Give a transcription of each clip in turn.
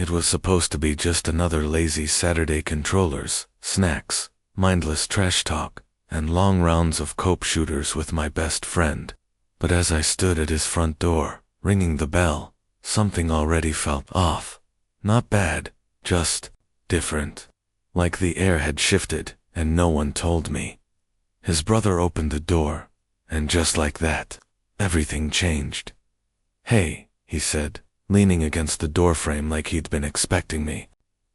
It was supposed to be just another lazy Saturday controllers, snacks, mindless trash talk, and long rounds of cope shooters with my best friend. But as I stood at his front door, ringing the bell, something already felt off. Not bad, just different. Like the air had shifted, and no one told me. His brother opened the door, and just like that, everything changed. "Hey," he said, leaning against the doorframe like he'd been expecting me.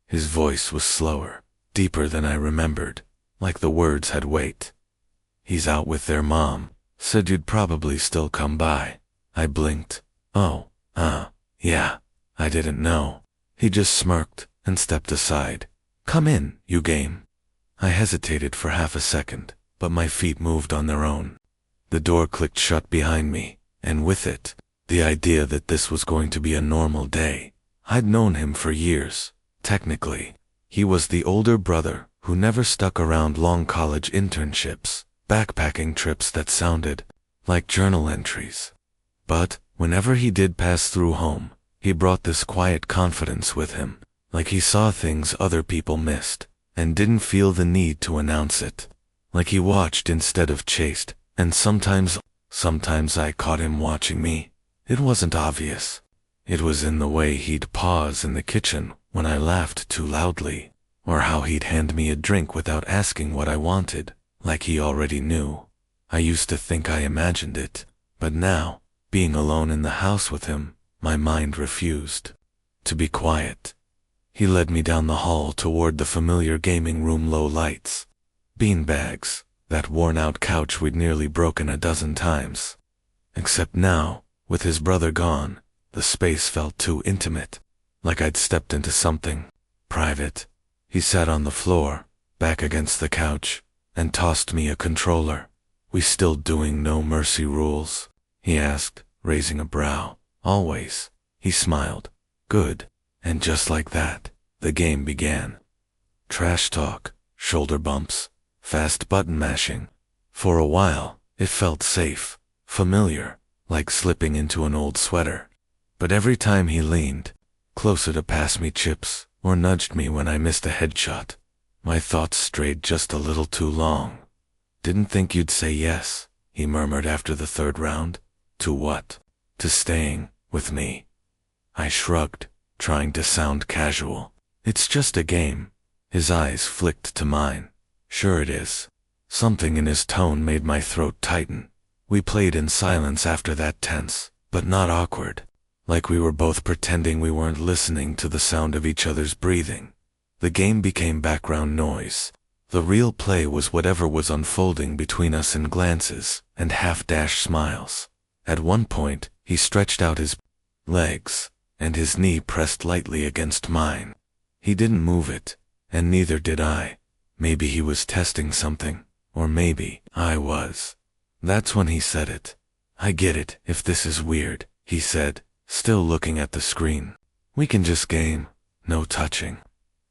His voice was slower, deeper than I remembered, like the words had weight. "He's out with their mom. Said you'd probably still come by." I blinked. "Oh, yeah, I didn't know." He just smirked and stepped aside. "Come in, you game." I hesitated for half a second, but my feet moved on their own. The door clicked shut behind me, and with it, the idea that this was going to be a normal day. I'd known him for years. Technically, he was the older brother who never stuck around long college internships, backpacking trips that sounded like journal entries. But whenever he did pass through home, he brought this quiet confidence with him, like he saw things other people missed, and didn't feel the need to announce it. Like he watched instead of chased, and sometimes I caught him watching me. It wasn't obvious. It was in the way he'd pause in the kitchen when I laughed too loudly, or how he'd hand me a drink without asking what I wanted, like he already knew. I used to think I imagined it, but now, being alone in the house with him, my mind refused to be quiet. He led me down the hall toward the familiar gaming room low lights. Beanbags, that worn-out couch we'd nearly broken a dozen times. Except now, with his brother gone, the space felt too intimate, like I'd stepped into something private. He sat on the floor, back against the couch, and tossed me a controller. "We still doing no mercy rules?" he asked, raising a brow. "Always." He smiled. "Good." And just like that, the game began. Trash talk, shoulder bumps, fast button mashing. For a while, it felt safe, familiar, like slipping into an old sweater. But every time he leaned closer to pass me chips, or nudged me when I missed a headshot, my thoughts strayed just a little too long. "Didn't think you'd say yes," he murmured after the third round. "To what?" "To staying with me." I shrugged, trying to sound casual. "It's just a game." His eyes flicked to mine. "Sure it is." Something in his tone made my throat tighten. We played in silence after that, tense, but not awkward. Like we were both pretending we weren't listening to the sound of each other's breathing. The game became background noise. The real play was whatever was unfolding between us in glances and half-dashed smiles. At one point, he stretched out his legs, and his knee pressed lightly against mine. He didn't move it, and neither did I. Maybe he was testing something, or maybe I was. That's when he said it. "I get it if this is weird," he said, still looking at the screen. "We can just game, no touching."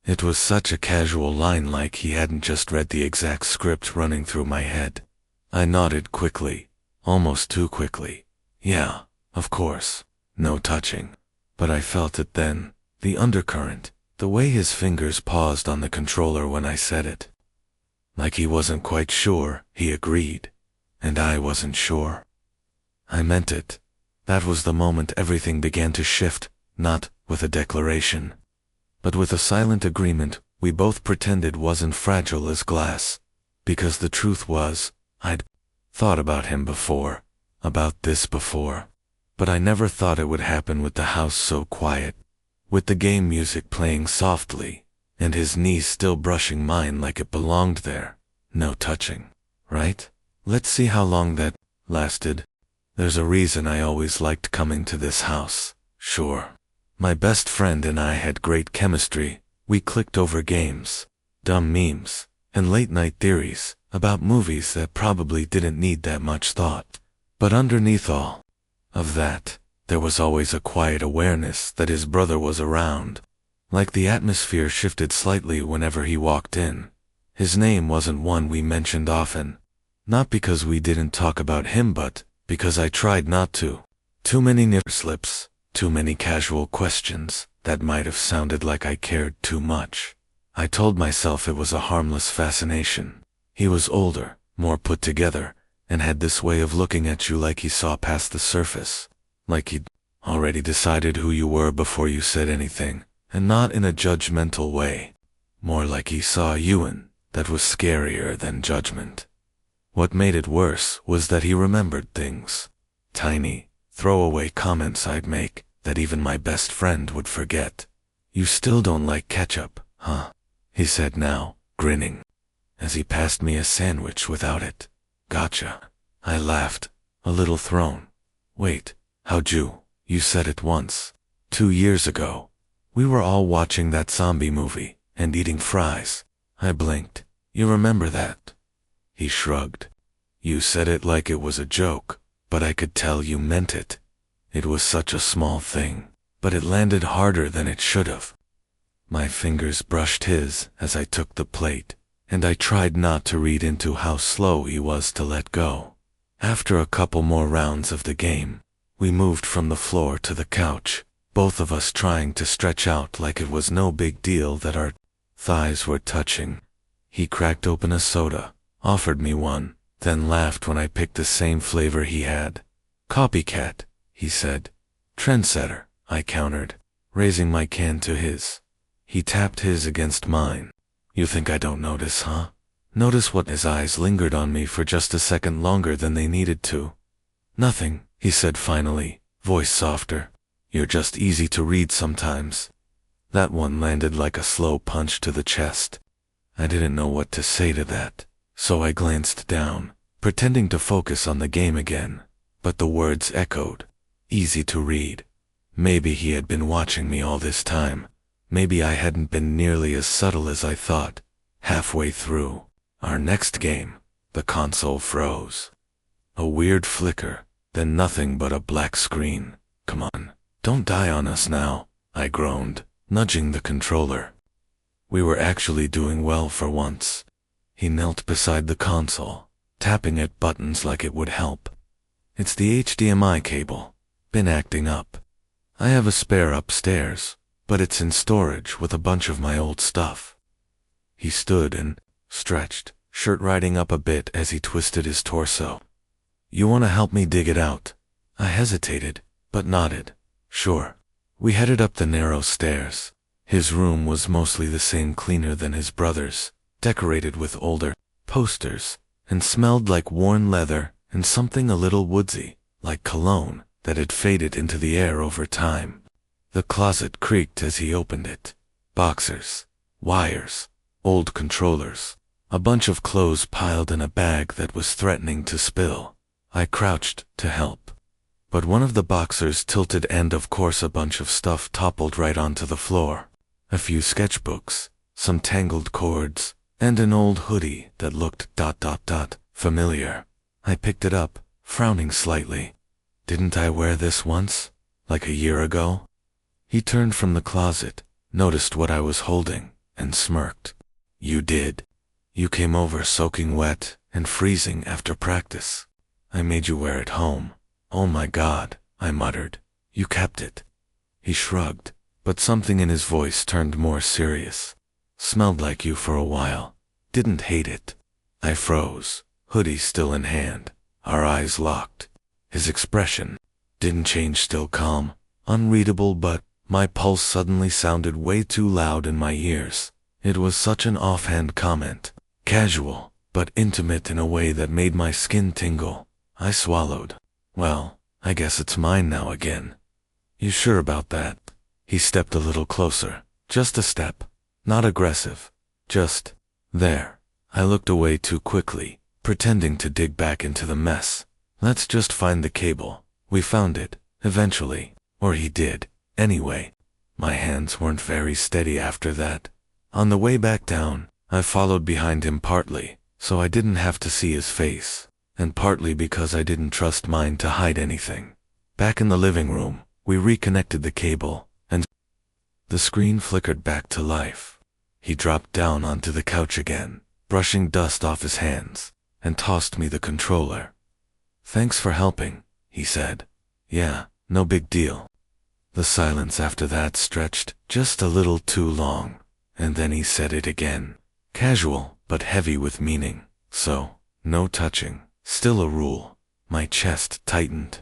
It was such a casual line, like he hadn't just read the exact script running through my head. I nodded quickly, almost too quickly. "Yeah, of course, no touching." But I felt it then, the undercurrent, the way his fingers paused on the controller when I said it. Like he wasn't quite sure, he agreed. And I wasn't sure. I meant it. That was the moment everything began to shift, not with a declaration, but with a silent agreement we both pretended wasn't fragile as glass. Because the truth was, I'd thought about him before, about this before. But I never thought it would happen with the house so quiet, with the game music playing softly, and his knees still brushing mine like it belonged there. No touching, right? Let's see how long that lasted. There's a reason I always liked coming to this house, sure. My best friend and I had great chemistry. We clicked over games, dumb memes, and late-night theories about movies that probably didn't need that much thought. But underneath all of that, there was always a quiet awareness that his brother was around. Like the atmosphere shifted slightly whenever he walked in. His name wasn't one we mentioned often. Not because we didn't talk about him, but because I tried not to. Too many nip slips, Too many casual questions that might have sounded like I cared too much. I told myself it was a harmless fascination. He was older, more put together, and had this way of looking at you like he saw past the surface. Like he'd already decided who you were before you said anything, and not in a judgmental way. More like he saw you in that was scarier than judgment. What made it worse was that he remembered things. Tiny, throwaway comments I'd make that even my best friend would forget. "You still don't like ketchup, huh?" he said now, grinning, as he passed me a sandwich without it. "Gotcha." I laughed, a little thrown. "Wait, how'd you said it once. 2 years ago. We were all watching that zombie movie and eating fries." I blinked. "You remember that?" He shrugged. "You said it like it was a joke, but I could tell you meant it. It was such a small thing, but it landed harder than it should have." My fingers brushed his as I took the plate, and I tried not to read into how slow he was to let go. After a couple more rounds of the game, we moved from the floor to the couch, both of us trying to stretch out like it was no big deal that our thighs were touching. He cracked open a soda, offered me one, then laughed when I picked the same flavor he had. "Copycat," he said. "Trendsetter," I countered, raising my can to his. He tapped his against mine. "You think I don't notice, huh?" Notice what? His eyes lingered on me for just a second longer than they needed to. "Nothing," he said finally, voice softer. "You're just easy to read sometimes." That one landed like a slow punch to the chest. I didn't know what to say to that, so I glanced down, pretending to focus on the game again, but the words echoed. Easy to read. Maybe he had been watching me all this time. Maybe I hadn't been nearly as subtle as I thought. Halfway through our next game, the console froze. A weird flicker, then nothing but a black screen. "Come on, don't die on us now," I groaned, nudging the controller. We were actually doing well for once. He knelt beside the console, tapping at buttons like it would help. "It's the HDMI cable. Been acting up. I have a spare upstairs, but it's in storage with a bunch of my old stuff." He stood and stretched, shirt riding up a bit as he twisted his torso. "You want to help me dig it out?" I hesitated, but nodded. "Sure." We headed up the narrow stairs. His room was mostly the same, cleaner than his brother's, decorated with older posters, and smelled like worn leather and something a little woodsy, like cologne, that had faded into the air over time. The closet creaked as he opened it. Boxers, wires, old controllers, a bunch of clothes piled in a bag that was threatening to spill. I crouched to help, but one of the boxers tilted and of course a bunch of stuff toppled right onto the floor. A few sketchbooks, some tangled cords, and an old hoodie that looked ... familiar. I picked it up, frowning slightly. Didn't I wear this once? Like a year ago? He turned from the closet, noticed what I was holding, and smirked. "You did. You came over soaking wet and freezing after practice. I made you wear it home." "Oh my God," I muttered. "You kept it." He shrugged, but something in his voice turned more serious. "Smelled like you for a while. Didn't hate it." I froze, hoodie still in hand, our eyes locked. His expression didn't change, still calm, unreadable, but my pulse suddenly sounded way too loud in my ears. It was such an offhand comment, casual, but intimate in a way that made my skin tingle. I swallowed. "Well, I guess it's mine now again." "You sure about that?" He stepped a little closer, just a step, not aggressive, just there. I looked away too quickly, pretending to dig back into the mess. "Let's just find the cable. We found it, eventually, or he did, anyway." My hands weren't very steady after that. On the way back down, I followed behind him, partly so I didn't have to see his face, and partly because I didn't trust mine to hide anything. Back in the living room, we reconnected the cable, and the screen flickered back to life. He dropped down onto the couch again, brushing dust off his hands, and tossed me the controller. "Thanks for helping," he said. "Yeah, no big deal." The silence after that stretched just a little too long, and then he said it again. Casual, but heavy with meaning. So, no touching, still a rule. My chest tightened.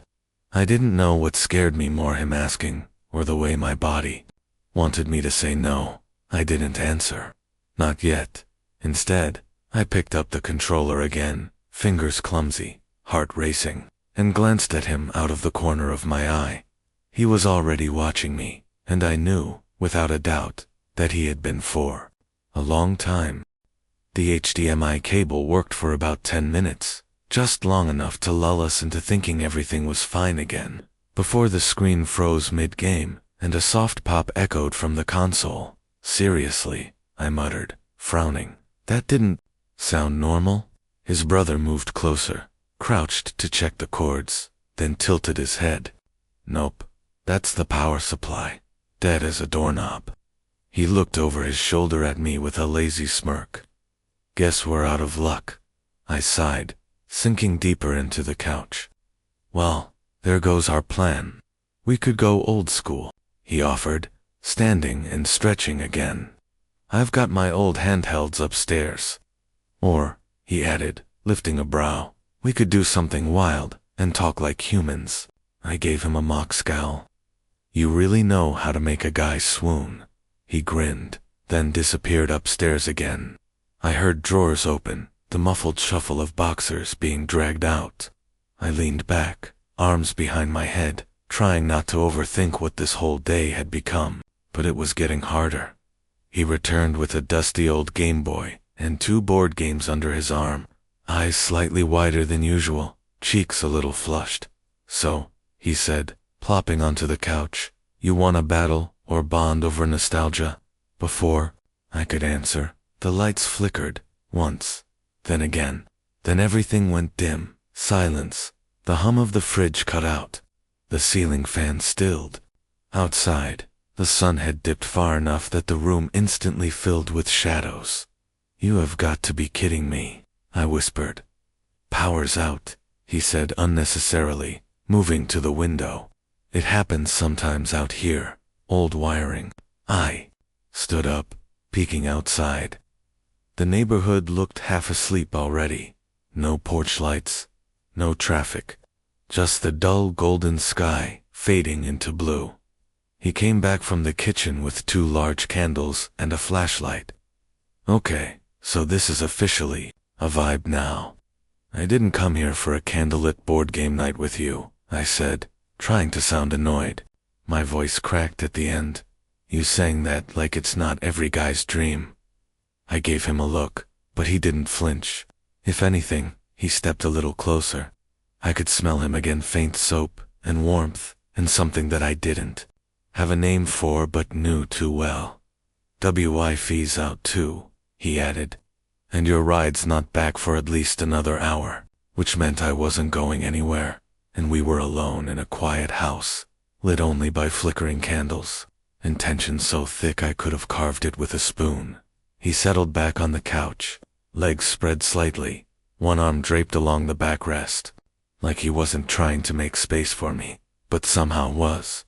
I didn't know what scared me more, him asking, or the way my body wanted me to say no. I didn't answer. Not yet. Instead, I picked up the controller again, fingers clumsy, heart racing, and glanced at him out of the corner of my eye. He was already watching me, and I knew, without a doubt, that he had been for a long time. The HDMI cable worked for about 10 minutes, just long enough to lull us into thinking everything was fine again, before the screen froze mid-game, and a soft pop echoed from the console. Seriously, I muttered, frowning. That didn't sound normal? His brother moved closer, crouched to check the cords, then tilted his head. Nope. That's the power supply. Dead as a doorknob. He looked over his shoulder at me with a lazy smirk. Guess we're out of luck. I sighed, sinking deeper into the couch. Well, there goes our plan. We could go old school, he offered, standing and stretching again. I've got my old handhelds upstairs. Or, he added, lifting a brow, we could do something wild and talk like humans. I gave him a mock scowl. You really know how to make a guy swoon. He grinned, then disappeared upstairs again. I heard drawers open, the muffled shuffle of boxers being dragged out. I leaned back, arms behind my head, trying not to overthink what this whole day had become, but it was getting harder. He returned with a dusty old Game Boy and 2 board games under his arm, eyes slightly wider than usual, cheeks a little flushed. So, he said, plopping onto the couch, you wanna battle or bond over nostalgia? Before I could answer, the lights flickered, once, then again. Then everything went dim, silence. The hum of the fridge cut out. The ceiling fan stilled. Outside, the sun had dipped far enough that the room instantly filled with shadows. You have got to be kidding me, I whispered. Power's out, he said unnecessarily, moving to the window. It happens sometimes out here, old wiring. I stood up, peeking outside. The neighborhood looked half asleep already. No porch lights, no traffic, just the dull golden sky fading into blue. He came back from the kitchen with 2 large candles and a flashlight. Okay, so this is officially a vibe now. I didn't come here for a candlelit board game night with you, I said, trying to sound annoyed. My voice cracked at the end. You sang that like it's not every guy's dream. I gave him a look, but he didn't flinch. If anything, he stepped a little closer. I could smell him again, faint soap and warmth, and something that I didn't have a name for but knew too well. WIF's out too, he added. And your ride's not back for at least another hour, which meant I wasn't going anywhere, and we were alone in a quiet house, lit only by flickering candles, and tension so thick I could have carved it with a spoon. He settled back on the couch, legs spread slightly, one arm draped along the backrest, like he wasn't trying to make space for me, but somehow was.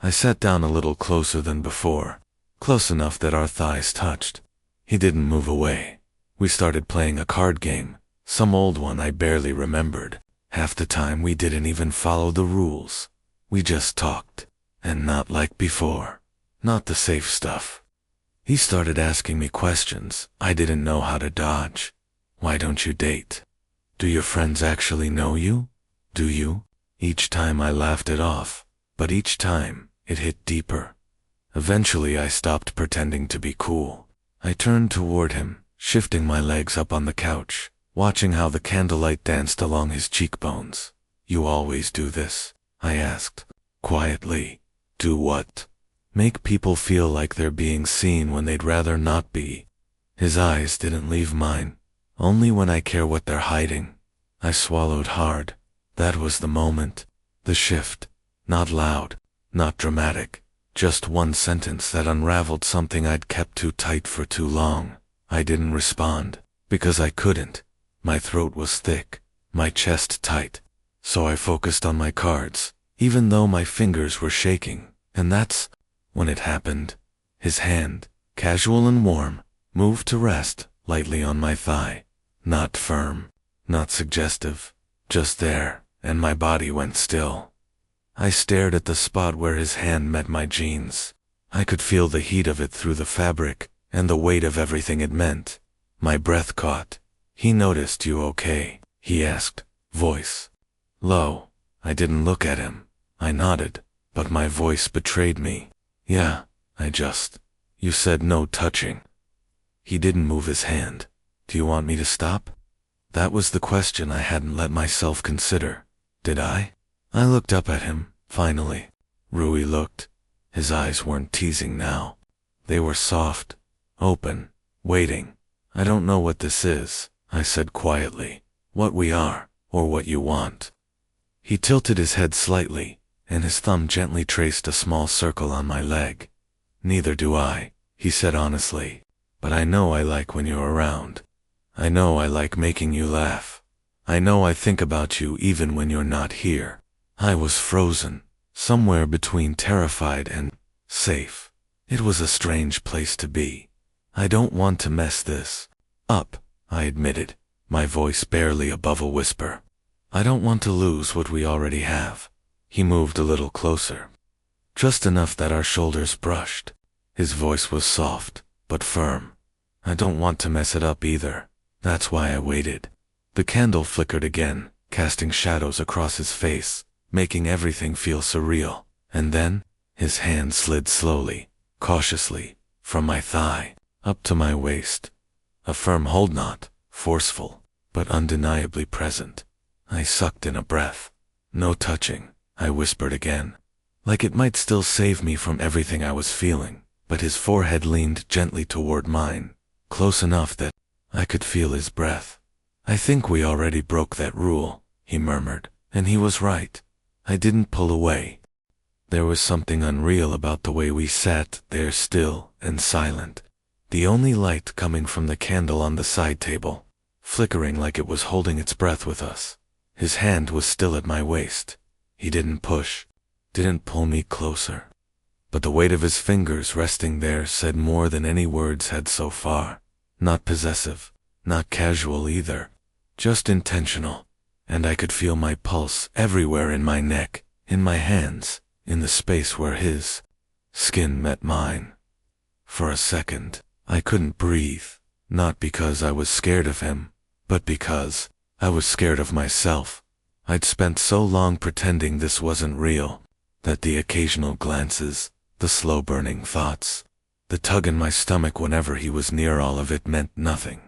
I sat down a little closer than before, close enough that our thighs touched. He didn't move away. We started playing a card game, some old one I barely remembered. Half the time we didn't even follow the rules. We just talked, and not like before. Not the safe stuff. He started asking me questions I didn't know how to dodge. Why don't you date? Do your friends actually know you? Do you? Each time I laughed it off, but each time it hit deeper. Eventually I stopped pretending to be cool. I turned toward him, shifting my legs up on the couch, watching how the candlelight danced along his cheekbones. You always do this? I asked, quietly. Do what? Make people feel like they're being seen when they'd rather not be. His eyes didn't leave mine. Only when I care what they're hiding. I swallowed hard. That was the moment. The shift. Not loud, not dramatic. Just one sentence that unraveled something I'd kept too tight for too long. I didn't respond, because I couldn't. My throat was thick, my chest tight. So I focused on my cards, even though my fingers were shaking, And that's when it happened. His hand, casual and warm, moved to rest lightly on my thigh. Not firm, not suggestive, just there, and my body went still. I stared at the spot where his hand met my jeans. I could feel the heat of it through the fabric, and the weight of everything it meant. My breath caught. "He noticed you okay?" he asked, voice low. I didn't look at him. I nodded, but my voice betrayed me. "Yeah, you said no touching." He didn't move his hand. "Do you want me to stop?" That was the question I hadn't let myself consider. Did I? I looked up at him, finally. Rui looked. His eyes weren't teasing now. They were soft, open, waiting. "I don't know what this is," I said quietly. "What we are, or what you want." He tilted his head slightly, and his thumb gently traced a small circle on my leg. "Neither do I," he said honestly. "But I know I like when you're around. I know I like making you laugh. I know I think about you even when you're not here." I was frozen, somewhere between terrified and safe. It was a strange place to be. "I don't want to mess this up," I admitted, my voice barely above a whisper. "I don't want to lose what we already have." He moved a little closer, just enough that our shoulders brushed. His voice was soft, but firm. "I don't want to mess it up either. That's why I waited." The candle flickered again, casting shadows across his face, making everything feel surreal. And then, his hand slid slowly, cautiously, from my thigh, up to my waist. A firm hold, not forceful, but undeniably present. I sucked in a breath. "No touching," I whispered again, like it might still save me from everything I was feeling. But his forehead leaned gently toward mine, close enough that I could feel his breath. "I think we already broke that rule," he murmured, and he was right. I didn't pull away. There was something unreal about the way we sat there, still and silent. The only light coming from the candle on the side table, flickering like it was holding its breath with us. His hand was still at my waist. He didn't push, didn't pull me closer. But the weight of his fingers resting there said more than any words had so far. Not possessive, not casual either, just intentional. And I could feel my pulse everywhere in my neck, in my hands, in the space where his skin met mine. For a second, I couldn't breathe, not because I was scared of him, but because I was scared of myself. I'd spent so long pretending this wasn't real, that the occasional glances, the slow-burning thoughts, the tug in my stomach whenever he was near, all of it meant nothing.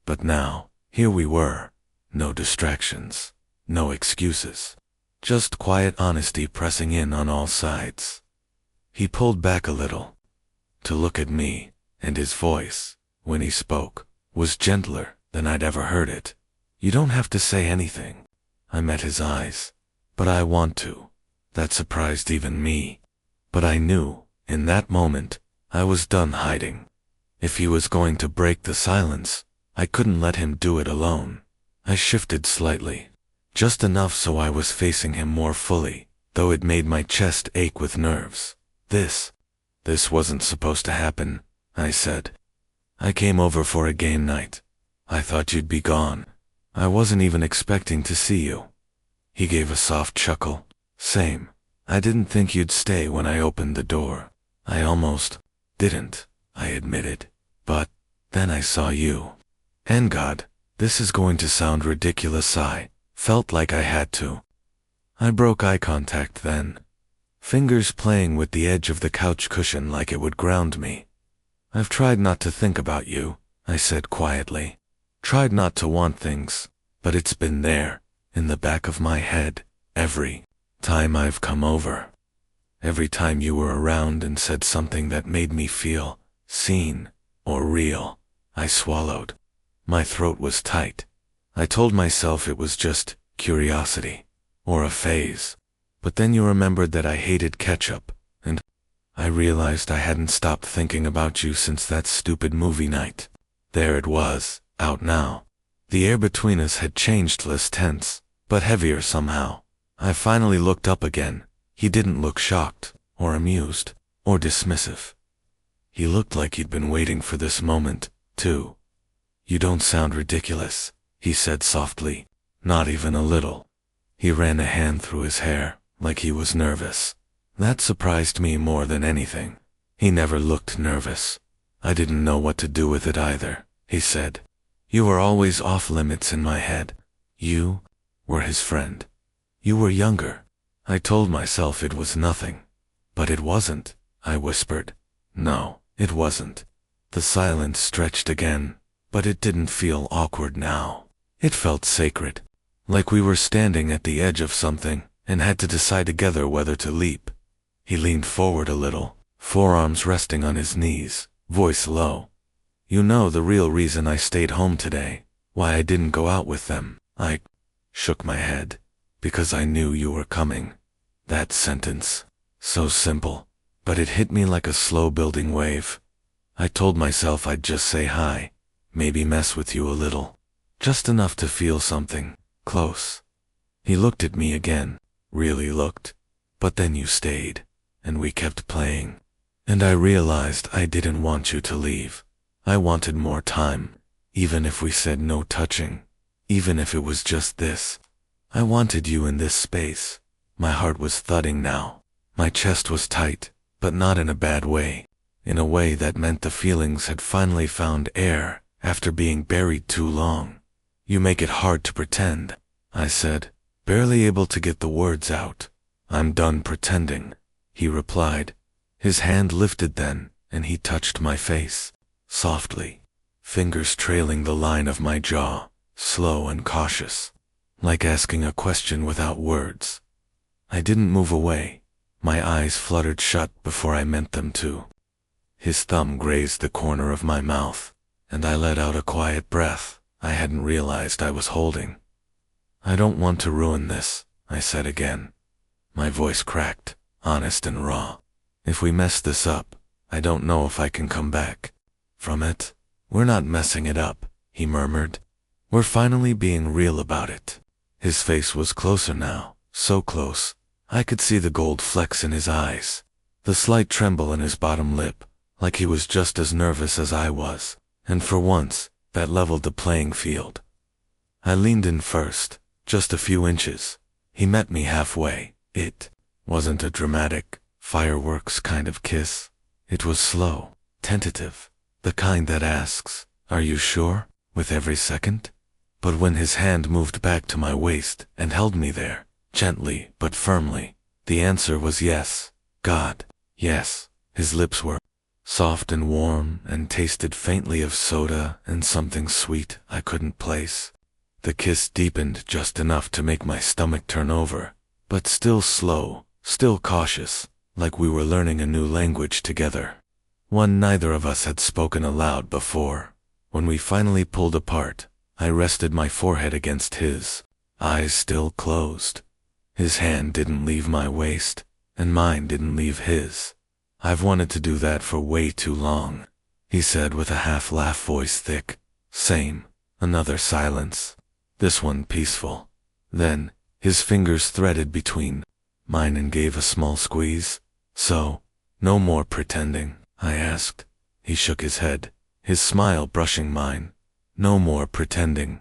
But now, here we were. No distractions, no excuses. Just quiet honesty pressing in on all sides. He pulled back a little to look at me, and his voice, when he spoke, was gentler than I'd ever heard it. "You don't have to say anything." I met his eyes. "But I want to." That surprised even me. But I knew, in that moment, I was done hiding. If he was going to break the silence, I couldn't let him do it alone. I shifted slightly, just enough so I was facing him more fully, though it made my chest ache with nerves. This wasn't supposed to happen," I said. "I came over for a game night. I thought you'd be gone. I wasn't even expecting to see you." He gave a soft chuckle. "Same. I didn't think you'd stay when I opened the door." "I almost didn't," I admitted. "But then I saw you. And God, this is going to sound ridiculous, I felt like I had to." I broke eye contact then, fingers playing with the edge of the couch cushion like it would ground me. "I've tried not to think about you," I said quietly. "Tried not to want things, but it's been there, in the back of my head, every time I've come over. Every time you were around and said something that made me feel seen or real." I swallowed. My throat was tight. I told myself it was just curiosity, or a phase. But then you remembered that I hated ketchup, and I realized I hadn't stopped thinking about you since that stupid movie night. There it was, out now. The air between us had changed, less tense, but heavier somehow. I finally looked up again. He didn't look shocked or amused, or dismissive. He looked like he'd been waiting for this moment, too. "You don't sound ridiculous," he said softly. "Not even a little." He ran a hand through his hair, like he was nervous. That surprised me more than anything. He never looked nervous. "I didn't know what to do with it either," he said. "You were always off limits in my head. You were his friend. You were younger." I told myself it was nothing. "But it wasn't," I whispered. "No, it wasn't." The silence stretched again, but it didn't feel awkward now. It felt sacred, like we were standing at the edge of something and had to decide together whether to leap. He leaned forward a little, forearms resting on his knees, voice low. "You know the real reason I stayed home today, why I didn't go out with them?" I shook my head. "Because I knew you were coming." That sentence, so simple, but it hit me like a slow-building wave. I told myself I'd just say hi, maybe mess with you a little, just enough to feel something, close. He looked at me again, really looked. "But then you stayed, and we kept playing. And I realized I didn't want you to leave. I wanted more time, even if we said no touching, even if it was just this. I wanted you in this space." My heart was thudding now. My chest was tight, but not in a bad way. In a way that meant the feelings had finally found air after being buried too long. "You make it hard to pretend," I said, barely able to get the words out. "I'm done pretending," he replied. His hand lifted then, and he touched my face, softly, fingers trailing the line of my jaw, slow and cautious, like asking a question without words. I didn't move away. My eyes fluttered shut before I meant them to. His thumb grazed the corner of my mouth, and I let out a quiet breath I hadn't realized I was holding. "I don't want to ruin this," I said again. My voice cracked, honest and raw. "If we mess this up, I don't know if I can come back from it." "We're not messing it up," he murmured. "We're finally being real about it." His face was closer now, so close. I could see the gold flecks in his eyes, the slight tremble in his bottom lip, like he was just as nervous as I was, and for once, that leveled the playing field. I leaned in first, just a few inches. He met me halfway. It wasn't a dramatic, fireworks kind of kiss. It was slow, tentative, the kind that asks, "Are you sure?" with every second. But when his hand moved back to my waist and held me there, gently but firmly, the answer was yes. God, yes. His lips were soft and warm and tasted faintly of soda and something sweet I couldn't place. The kiss deepened just enough to make my stomach turn over, but still slow, still cautious, like we were learning a new language together. One neither of us had spoken aloud before. When we finally pulled apart, I rested my forehead against his, eyes still closed. His hand didn't leave my waist, and mine didn't leave his. "I've wanted to do that for way too long," he said with a half-laugh, voice thick. Same. Another silence. This one peaceful. Then, his fingers threaded between mine and gave a small squeeze. "So, no more pretending?" I asked. He shook his head, his smile brushing mine. "No more pretending."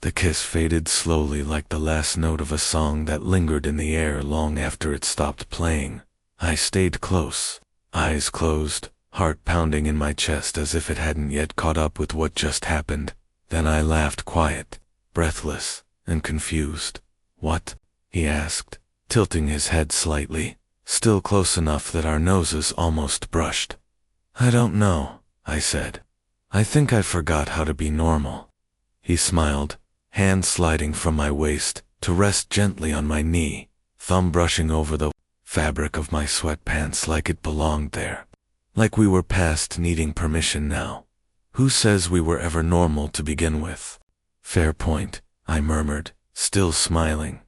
The kiss faded slowly like the last note of a song that lingered in the air long after it stopped playing. I stayed close, eyes closed, heart pounding in my chest as if it hadn't yet caught up with what just happened. Then I laughed, quiet, breathless, and confused. "What?" he asked, tilting his head slightly, still close enough that our noses almost brushed. "I don't know," I said. "I think I forgot how to be normal." He smiled, hand sliding from my waist to rest gently on my knee, thumb brushing over the fabric of my sweatpants like it belonged there. Like we were past needing permission now. Who says we were ever normal to begin with? "Fair point," I murmured, still smiling.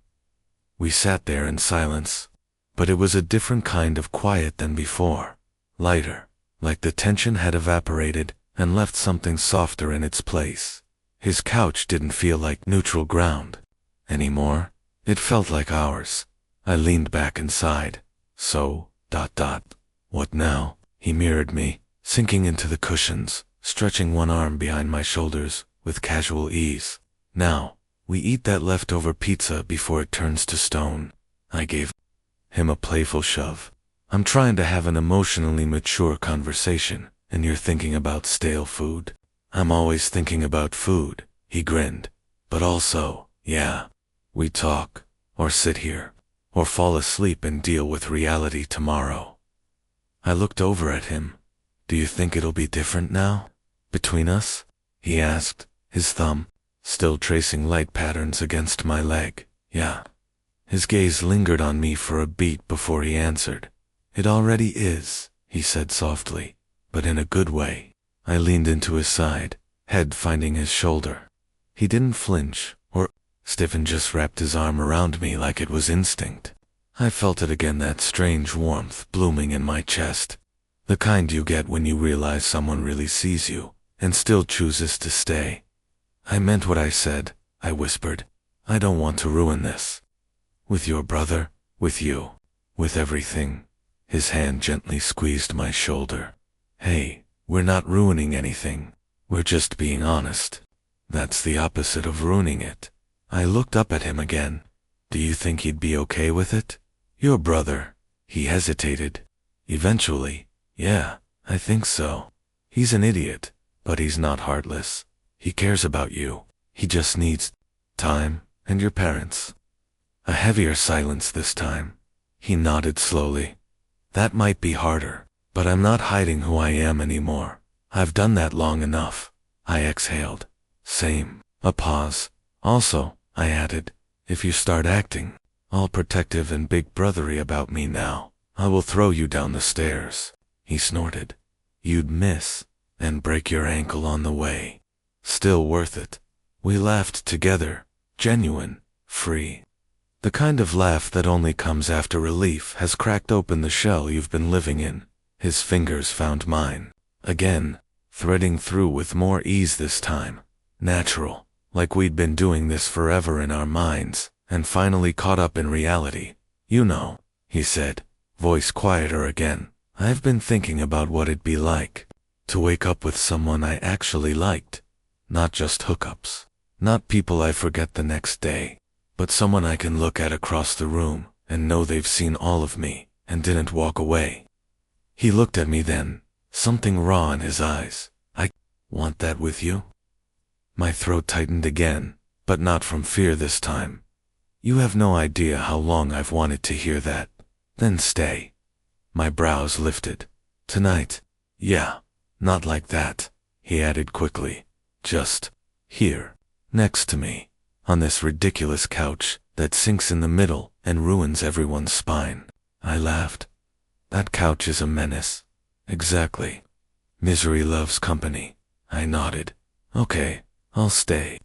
We sat there in silence, but it was a different kind of quiet than before, lighter, like the tension had evaporated and left something softer in its place. His couch didn't feel like neutral ground anymore. It felt like ours. I leaned back inside. "So, What now? He mirrored me, sinking into the cushions, stretching one arm behind my shoulders with casual ease. Now, we eat that leftover pizza before it turns to stone. I gave him a playful shove. I'm trying to have an emotionally mature conversation, and you're thinking about stale food? I'm always thinking about food, he grinned. But also, yeah, we talk, or sit here, or fall asleep and deal with reality tomorrow. I looked over at him. Do you think it'll be different now? Between us? He asked, his thumb still tracing light patterns against my leg. Yeah. His gaze lingered on me for a beat before he answered. It already is, he said softly, but in a good way. I leaned into his side, head finding his shoulder. He didn't flinch or stiffen, just wrapped his arm around me like it was instinct. I felt it again, that strange warmth blooming in my chest. The kind you get when you realize someone really sees you and still chooses to stay. I meant what I said, I whispered. I don't want to ruin this. With your brother, with you, with everything. His hand gently squeezed my shoulder. Hey, we're not ruining anything. We're just being honest. That's the opposite of ruining it. I looked up at him again. Do you think he'd be okay with it? Your brother. He hesitated. Eventually, yeah, I think so. He's an idiot, but he's not heartless. He cares about you. He just needs time and your parents. A heavier silence this time. He nodded slowly. That might be harder, but I'm not hiding who I am anymore. I've done that long enough. I exhaled. Same. A pause. Also, I added, if you start acting all protective and big brothery about me now, I will throw you down the stairs. He snorted. You'd miss and break your ankle on the way. Still worth it. We laughed together, genuine, free. The kind of laugh that only comes after relief has cracked open the shell you've been living in. His fingers found mine. Again, threading through with more ease this time. Natural, like we'd been doing this forever in our minds, and finally caught up in reality. You know, he said, voice quieter again. I've been thinking about what it'd be like to wake up with someone I actually liked. Not just hookups. Not people I forget the next day. But someone I can look at across the room and know they've seen all of me and didn't walk away. He looked at me then, something raw in his eyes. I want that with you? My throat tightened again, but not from fear this time. You have no idea how long I've wanted to hear that. Then stay. My brows lifted. Tonight? Yeah, not like that, he added quickly. Just here, next to me, on this ridiculous couch that sinks in the middle and ruins everyone's spine. I laughed. That couch is a menace. Exactly. Misery loves company. I nodded. Okay, I'll stay.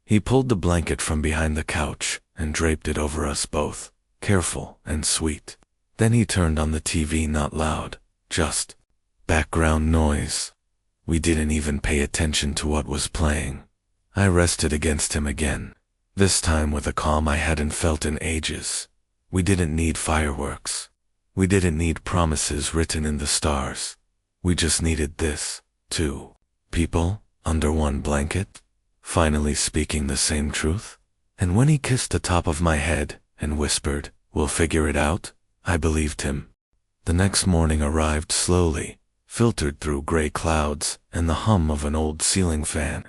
He pulled the blanket from behind the couch and draped it over us both, careful and sweet. Then he turned on the TV, not loud, just background noise. We didn't even pay attention to what was playing. I rested against him again, this time with a calm I hadn't felt in ages. We didn't need fireworks. We didn't need promises written in the stars. We just needed this, two people, under one blanket, finally speaking the same truth. And when he kissed the top of my head and whispered, "We'll figure it out," I believed him. The next morning arrived slowly, filtered through gray clouds and the hum of an old ceiling fan.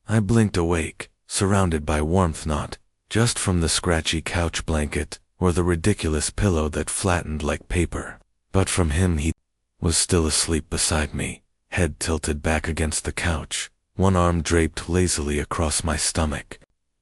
I blinked awake, surrounded by warmth, not just from the scratchy couch blanket or the ridiculous pillow that flattened like paper, but from him. He was still asleep beside me, head tilted back against the couch, one arm draped lazily across my stomach.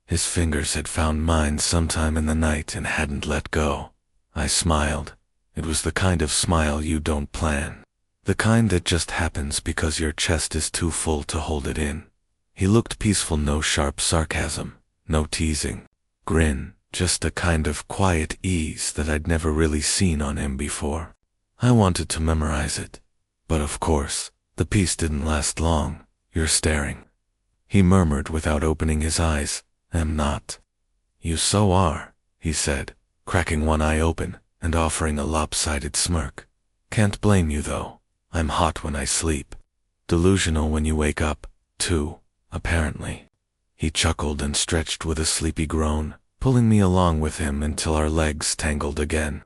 His fingers had found mine sometime in the night and hadn't let go. I smiled. It was the kind of smile you don't plan. The kind that just happens because your chest is too full to hold it in. He looked peaceful, no sharp sarcasm, no teasing grin, just a kind of quiet ease that I'd never really seen on him before. I wanted to memorize it. But of course, the peace didn't last long. You're staring, he murmured without opening his eyes. Am not. You so are, he said, cracking one eye open. and offering a lopsided smirk. Can't blame you though. I'm hot when I sleep. Delusional when you wake up, too, apparently. He chuckled and stretched with a sleepy groan, pulling me along with him until our legs tangled again.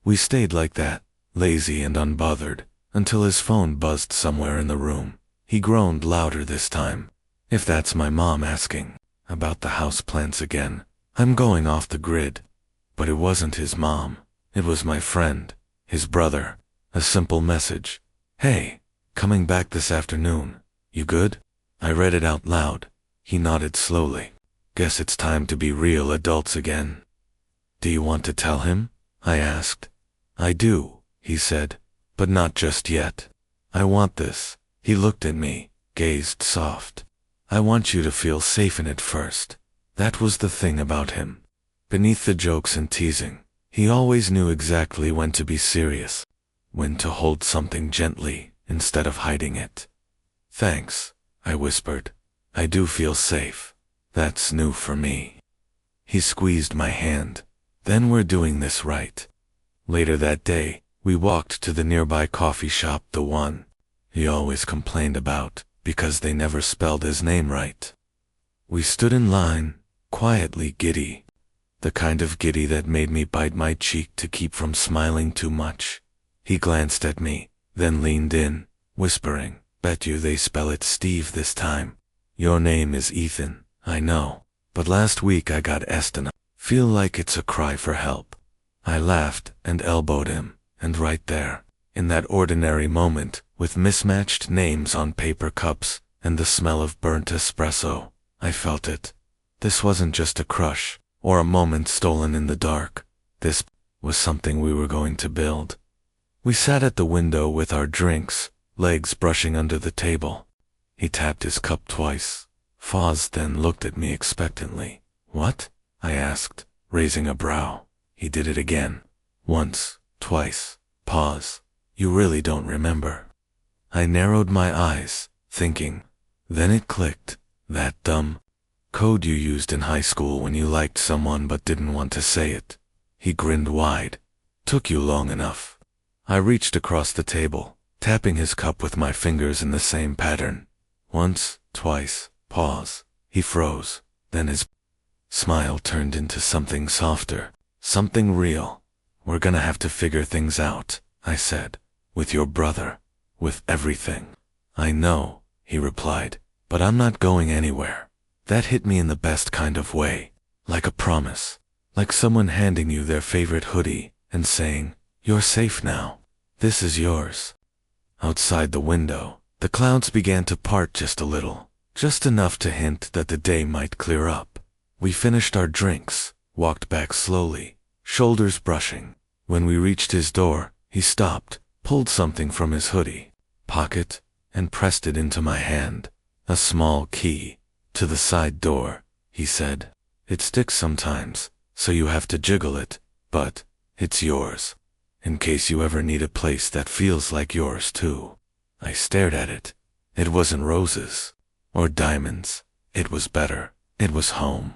We stayed like that, lazy and unbothered, until his phone buzzed somewhere in the room. He groaned louder this time. If that's my mom asking about the house plants again, I'm going off the grid. But it wasn't his mom. It was my friend, his brother. A simple message. Hey, coming back this afternoon. You good? I read it out loud. He nodded slowly. Guess it's time to be real adults again. Do you want to tell him? I asked. I do, he said, but not just yet. I want this. He looked at me, gazed soft. I want you to feel safe in it first. That was the thing about him. Beneath the jokes and teasing, he always knew exactly when to be serious, when to hold something gently instead of hiding it. Thanks, I whispered. I do feel safe. That's new for me. He squeezed my hand. Then we're doing this right. Later that day, we walked to the nearby coffee shop, the one he always complained about, because they never spelled his name right. We stood in line, quietly giddy. The kind of giddy that made me bite my cheek to keep from smiling too much. He glanced at me, then leaned in, whispering, Bet you they spell it Steve this time. Your name is Ethan, I know, but last week I got Eston. Feel like it's a cry for help. I laughed and elbowed him, and right there, in that ordinary moment, with mismatched names on paper cups and the smell of burnt espresso, I felt it. This wasn't just a crush, or a moment stolen in the dark. This was something we were going to build. We sat at the window with our drinks, legs brushing under the table. He tapped his cup twice. Foz then looked at me expectantly. What? I asked, raising a brow. He did it again. Once, twice. Pause. You really don't remember? I narrowed my eyes, thinking. Then it clicked. That dumb code you used in high school when you liked someone but didn't want to say it. He grinned wide. Took you long enough. I reached across the table, tapping his cup with my fingers in the same pattern. Once, twice. Pause. He froze. Then his smile turned into something softer, something real. We're gonna have to figure things out, I said. With your brother. With everything. I know, he replied, but I'm not going anywhere. That hit me in the best kind of way. Like a promise. Like someone handing you their favorite hoodie and saying, You're safe now. This is yours. Outside the window, the clouds began to part just a little, just enough to hint that the day might clear up. We finished our drinks, walked back slowly, shoulders brushing. When we reached his door, he stopped, pulled something from his hoodie pocket, and pressed it into my hand. A small key. To the side door, he said. It sticks sometimes, so you have to jiggle it, but it's yours. In case you ever need a place that feels like yours too. I stared at it. It wasn't roses or diamonds. It was better. It was home.